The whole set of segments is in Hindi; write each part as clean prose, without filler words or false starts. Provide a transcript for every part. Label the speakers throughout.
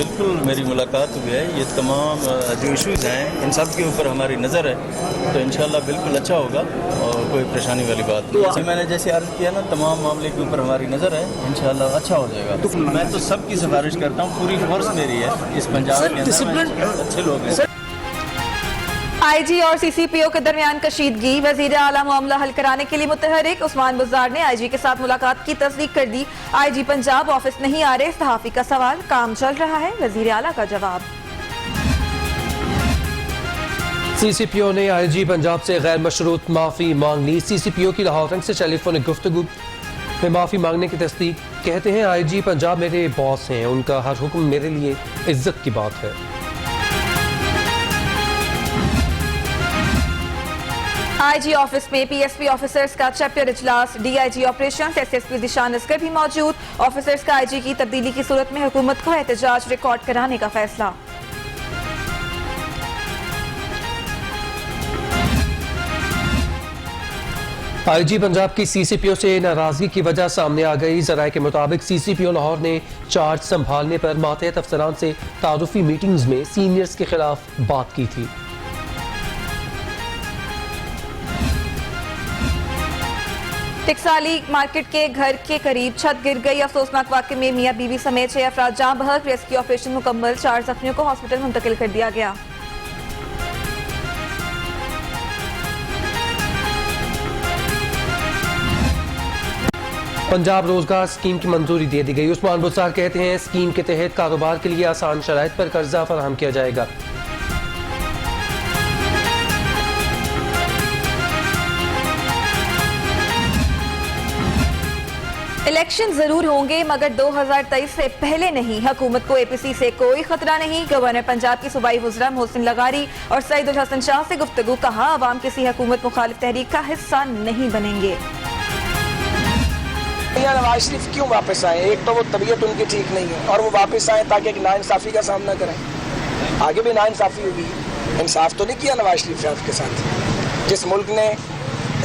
Speaker 1: बिल्कुल मेरी मुलाकात हुई है। ये तमाम जो इश्यूज़ हैं इन सब के ऊपर हमारी नज़र है, तो इंशाल्लाह बिल्कुल अच्छा होगा और कोई परेशानी वाली बात नहीं। तो मैंने जैसे अर्ज़ किया ना, तमाम मामले के ऊपर हमारी नज़र है, इंशाल्लाह अच्छा हो जाएगा। मैं तो सबकी सिफारिश करता हूँ, पूरी फोर्स मेरी है इस पंजाब के अंदर, अच्छे लोग हैं।
Speaker 2: आईजी और सीसीपीओ के दरमियान कशीदगी, वजीर आला मामला हल कराने के लिए मुतहरिक। उस्मान बुज़दार ने आईजी के साथ मुलाकात की तस्दीक कर दी। आईजी पंजाब ऑफिस नहीं आ रहे, सहाफी का सवाल, काम चल रहा है, वजीर आला का जवाब।
Speaker 3: सीसीपीओ ने आईजी पंजाब से गैर मशरूत माफी मांग ली। सीसीपीओ की लाहौर रंग से टेलीफोनिक गुफ्तगू में माफी मांगने की तस्दीक। कहते हैं आईजी पंजाब मेरे बॉस हैं, उनका हर हुक्म मेरे लिए इज्जत की बात है।
Speaker 2: आईजी ऑफिस में पीएसपी ऑफिसर्स का चैप्टर इजलास। डीआईजी ऑपरेशंस एसएसपी दिशान असगर भी मौजूद। ऑफिसर्स का आईजी की तब्दीली की सूरत में हुकूमत को एहतजाज रिकॉर्ड कराने का फैसला।
Speaker 3: आईजी पंजाब की सीसीपीओ से नाराजगी की वजह सामने आ गई। जराये के मुताबिक सीसीपीओ लाहौर ने चार्ज संभालने पर मातहत अफसरान से तारुफी मीटिंग्स में सीनियर्स के खिलाफ बात की थी।
Speaker 2: टिकसाली मार्केट के घर के करीब छत गिर गई। अफसोसनाक वाक़े में मियां बीवी समेत 6 अफराद जाँ बहक। रेस्क्यू ऑपरेशन मुकम्मल, 4 जख्मियों को हॉस्पिटल मुंतकिल कर दिया गया।
Speaker 3: पंजाब रोजगार स्कीम की मंजूरी दे दी गई। उस्मान बुज़दार कहते हैं स्कीम के तहत कारोबार के लिए आसान शराइत पर कर्जा फराहम किया जाएगा।
Speaker 2: इलेक्शन जरूर होंगे मगर 2023 से पहले नहीं। हुकूमत को एपीसी से कोई खतरा नहीं। गवर्नर पंजाब की सूबाई वज़रा मोहसिन लगारी और सईद उल हसन शाह से गुफ्तगू। कहा अवाम किसी हुकूमत मुखालिफ तहरीक का हिस्सा नहीं बनेंगे।
Speaker 4: नवाज शरीफ क्यों वापस आए? एक तो वो तबीयत उनकी ठीक नहीं है और वो वापस आए ताकि एक नाइंसाफ़ी का सामना करें। आगे भी नाइंसाफ़ी होगी, इंसाफ तो नहीं किया नवाज शरीफ साहब के साथ।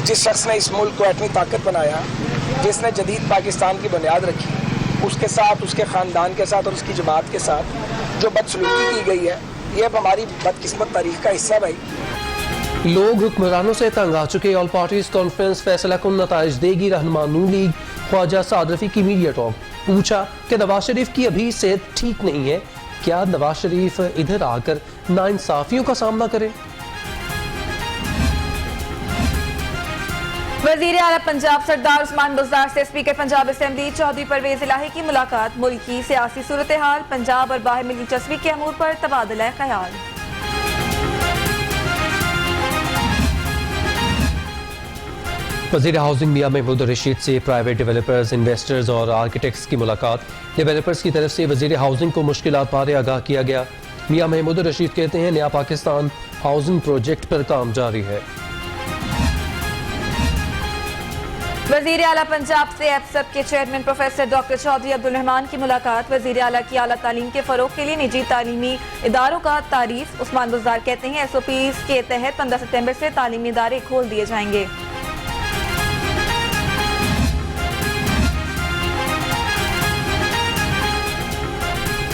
Speaker 4: जिस शख्स ने इस मुल्क को एटमी ताकत बनाया, जिसने जदीद पाकिस्तान की बुनियाद रखी, उसके साथ, उसके ख़ानदान के साथ और उसकी जमात के साथ जो बदसलूकी की गई है, ये अब हमारी बदकिस्मत तारीख का हिस्सा भाई।
Speaker 3: लोग हुक्मरानों से तंग आ चुके। ऑल पार्टीज कॉन्फ्रेंस फैसला कुन नताइज देगी। रहनुमा नून लीग ख्वाजा साद रफी की मीडिया टॉक। पूछा कि नवाज शरीफ की अभी सेहत ठीक नहीं है, क्या नवाज शरीफ इधर आकर नाइंसाफियों का सामना करें?
Speaker 2: वजीर आला पंजाब सरदार उस्मान बुज़दार से स्पीकर पंजाब असेंबली चौधरी परवेज इलाही की मुलाकात। मुल्क की सियासी सूरत हाल, पंजाब और बाहर मिली दिलचस्पी के अमूर पर तबादला ख्याल।
Speaker 3: वज़ीर हाउसिंग मियां महमूद रशीद से प्राइवेट डेवलपर्स, इन्वेस्टर्स और आर्किटेक्ट्स की मुलाकात। डेवलपर्स की तरफ से वज़ीर हाउसिंग को मुश्किलात बारे आगाह किया गया। मियां महमूद रशीद कहते हैं नया पाकिस्तान हाउसिंग प्रोजेक्ट पर काम जारी है।
Speaker 2: वजीर आला पंजाब से एपसप के chairman professor doctor Chaudhry Abdul Rahman की मुलाकात। वजीर आला की आला तालीम के फरोग के लिए निजी तालीमी इदारों का तारीफ। उस्मान बुज़दार कहते हैं SOPs के तहत 15 सितंबर से तालीमी इदारे खोल दिए जाएंगे।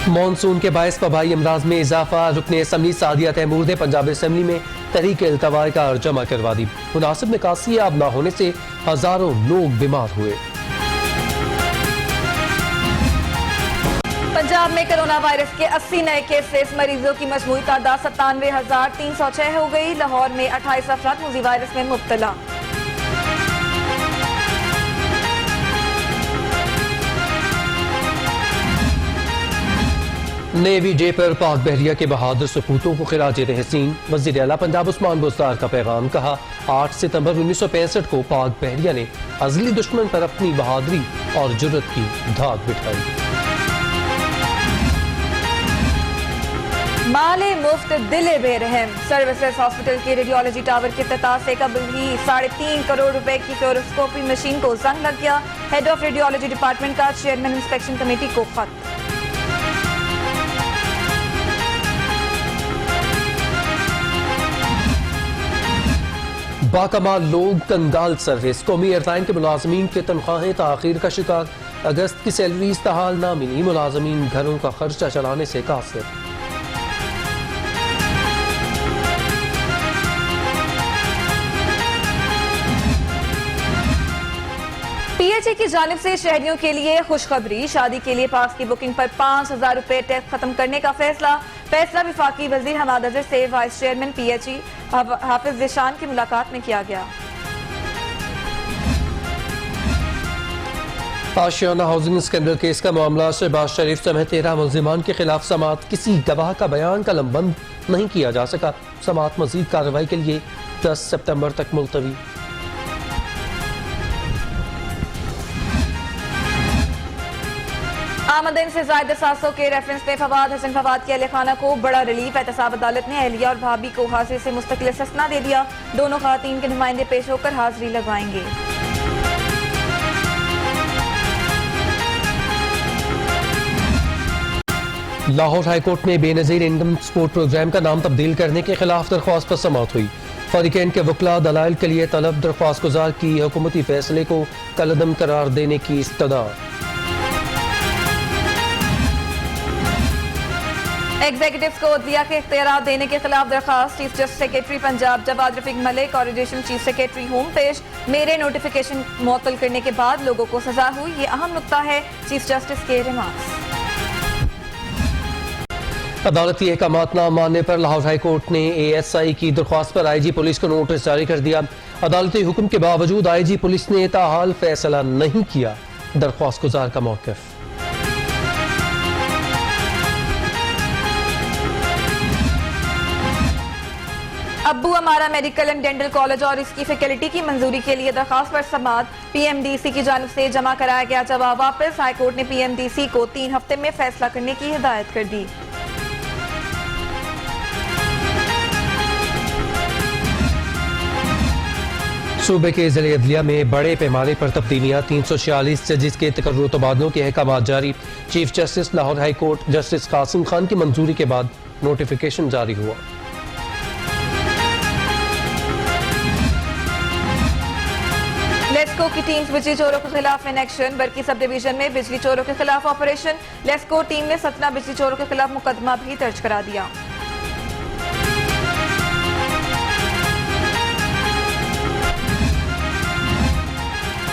Speaker 3: मानसून के बायस वबाई अमराज में इजाफा। रुकने असम्बली सादिया तैमूर ने पंजाब असम्बली में तहरीक इल्तवा का जमा करवा दी। मुनासिब निकासी आब न होने से हजारों लोग बीमार हुए।
Speaker 2: पंजाब में कोरोना वायरस के 80 नए केसेस। मरीजों की मजमूई तादाद 97,306 हो गई। लाहौर में 28 अफराद मुजी वायरस में मुब्तला।
Speaker 3: नेवी डे पर पाक बहरिया के बहादुर सपूतों को खिराज तहसीन। वज़ीर आला पंजाब उस्मान बुज़दार का पैगाम। कहा 8 सितंबर 1965 को पाक बहरिया ने अज़ली दुश्मन पर अपनी बहादुरी और जुर्रत की धाक बिठाई।
Speaker 2: माले मुफ्त दिले बेरहम। सर्विसेज हॉस्पिटल के रेडियोलॉजी टावर के इफ्तिताह से कबल ही 3.5 करोड़ रुपए की फ्लोरोस्कोपी मशीन को जंग लग गया। हेड ऑफ रेडियोलॉजी डिपार्टमेंट का चेयरमैन इंस्पेक्शन कमेटी को खत। बाकमाल लोग कंगाल सर्विस। कौमी एयरलाइन के मुलाजमीन के तनख्वाहें ताखीर का शिकार।
Speaker 3: अगस्त की सैलरी इस्तेहाल ना मिली, मुलाजमीन घरों का खर्चा चलाने से कासिर।
Speaker 2: पीएचई की जानिब से शहरियों के लिए खुशखबरी, शादी के लिए पास की बुकिंग पर 5,000 रुपए टैक्स खत्म करने का फैसला विफाकी वजीर हमाद अजहर से वाइस चेयरमैन पीएचई हाफिज जिशान की मुलाकात में किया गया।
Speaker 3: आशियाना हाउसिंग स्कैंडल केस का मामला शहबाज शरीफ समेत 13 मुल्जिमान के खिलाफ समाअत, किसी गवाह का बयान कलमबंद नहीं किया जा सका। समाअत मजीद कार्रवाई के लिए 10 सितंबर तक मुलतवी।
Speaker 2: आमदन से ज़ायद 700 के रेफरेंस पे फवाद हसन फवाद की अहलखाना को बड़ा रिलीफ। एहतसाब अदालत ने अहलिया और भाभी को हासिल से मुस्तकिल सस्ना दे दिया। दोनों खातन के नुमाइंदे पेश होकर हाजिरी लगवाएंगे।
Speaker 3: लाहौर हाईकोर्ट में बेनजीर इनकम सपोर्ट प्रोग्राम का नाम तब्दील करने के खिलाफ दरख्वास्त पर समाअत हुई। फरीकैन के वकला दलाइल के लिए तलब, दरख्वास्त गुजार की हुकूमती फैसले को कलअदम करार देने की इस्तदा।
Speaker 2: एग्जीक्यूटिव्स को अदलिया के इख्तियारात देने के खिलाफ दरखास्त, chief justice secretary Punjab Jawad Rafiq Malik और एडिशनल चीफ सेक्रेटरी होम पेश। मेरे नोटिफिकेशन मुअत्तल करने के बाद लोगों को सजा हुई, ये अहम नुक्ता है, चीफ जस्टिस के रिमार्क्स।
Speaker 3: अदालती अहकामात न मानने पर लाहौर हाईकोर्ट ने ASI की दरख्वास्त पर IG पुलिस को नोटिस जारी कर दिया। अदालती हुक्म के बावजूद IG पुलिस ने ताहाल फैसला नहीं किया। दरख्वास्त गुजार का मौक़िफ़।
Speaker 2: अब्बू अमारा मेडिकल एंड डेंटल कॉलेज और इसकी फैकल्टी की मंजूरी के लिए दरखास्त पर समाअत, PMDC की जानिब से जमा कराया गया जवाब वापस। हाईकोर्ट ने PMDC को 3 हफ्ते में फैसला करने की हिदायत कर दी।
Speaker 3: सूबे के ज़िले अदलिया में बड़े पैमाने पर तब्दीलियाँ, 346 जजिस के तकर्रुर तबादलों के अहकामात जारी। Chief justice Lahore high court justice Qasim Khan की मंजूरी के बाद नोटिफिकेशन जारी हुआ।
Speaker 2: लेस्को की टीम बिजली चोरों के खिलाफ in action. Bargi sub division में बिजली चोरों के खिलाफ ऑपरेशन। लेस्को टीम ने 17 बिजली चोरों के खिलाफ मुकदमा भी दर्ज करा दिया।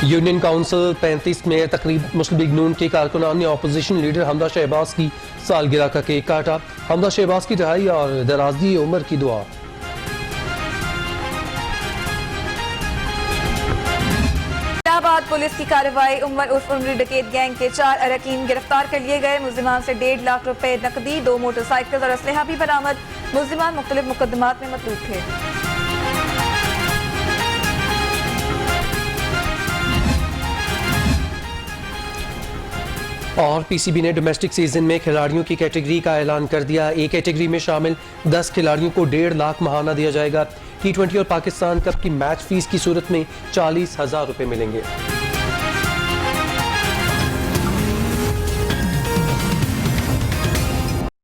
Speaker 3: यूनियन काउंसिल 35 में तकरीब मुस्लिम लीग नून के कारकुनान ने अपोजिशन लीडर हमदा शहबाज की सालगिरह का केक काटा। हमदा शहबाज की रिहाई और दराजी उम्र की दुआ।
Speaker 2: इलाहाबाद पुलिस की कार्रवाई, उम्र डकैत गैंग के 4 अरकान गिरफ्तार कर लिए गए। मुल्जिमान से 1.5 लाख रुपए नकदी, 2 मोटरसाइकिल और असलहा भी बरामद। मुल्जिमान मुख्तलिफ मुकदमात में मतलूब थे।
Speaker 3: और PCB ने डोमेस्टिक सीजन में खिलाड़ियों की कैटेगरी का ऐलान कर दिया। ए कैटेगरी में शामिल 10 खिलाड़ियों को 1.5 लाख महाना दिया जाएगा। T20 और पाकिस्तान कप की मैच फीस की सूरत में 40,000 रुपए मिलेंगे।